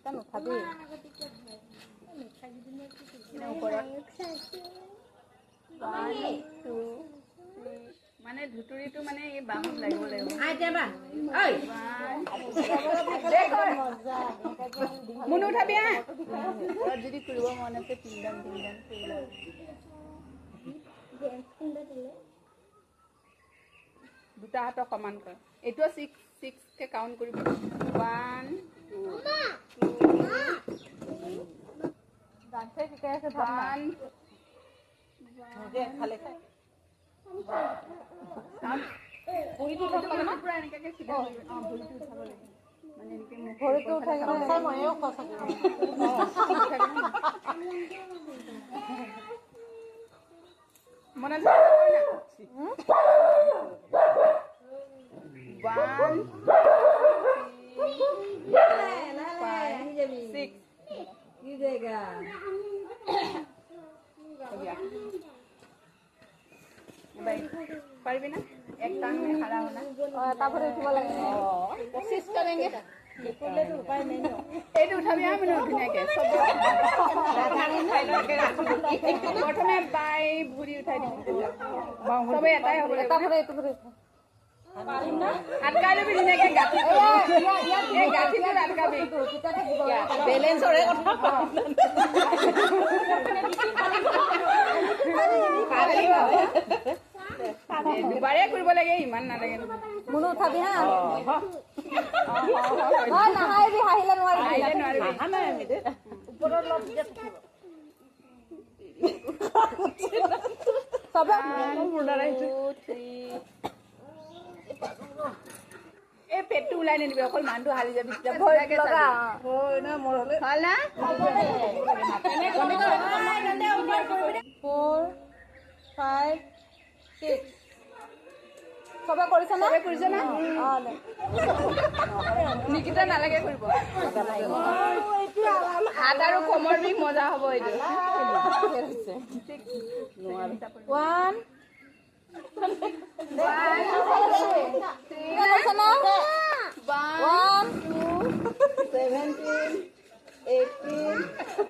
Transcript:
নুঠাবি মানে ধুতুৰিটো মানে এই বাহুত লাগিব লাগিব মুন উঠাবি যদি ফুৰিব মন আছে তিনদান দুটা হাতক সমান কৰ এইটো 6 কে কাউন্ট কৰিব 1 2 ডান্সে শিকাই আছে 1 খালে খাই ভৰিটো উঠাব লাগে পুৰা এনেকাকে সিধা ভৰিটো উঠাব লাগে মানে এনেকে ভৰিটো উঠাই কিনে মইও খোজা মনে আছে না 1 पारबी ना एक टांग में खड़ा होना तापर उठवा लगे कोशिश करेंगे बोले तो उपाय नहीं है ए तो उठाबी हम न उठने के सब प्रथमे बाई भुरी उठाई दी सब एटाई हो बोले तापर एतु करे पारिम ना अटकाले भी दिने के गाठी ए गाठी तो अटकाबी बैलेंस ओरे কথা দুবাৰে কৰিব লাগে ইমান নালাগে মুন উঠাবি হা নাহাইবি হাহিলে নোৱাৰিবি ওপৰৰ লগ যে থাকিব সবে মুন্ডাৰ আহিছে এই পেটটো ওলাই নিদিবি অকল মানটো হালি যাবি ভয়কে লগা হয় না মৰলে ভাল না 4 5 6 সবে কৰিছ না নিকিতা নালাগে কৰিব হাত আৰু কোমৰ বিষ মজা হ'ব এইটো 1 1 2 17 18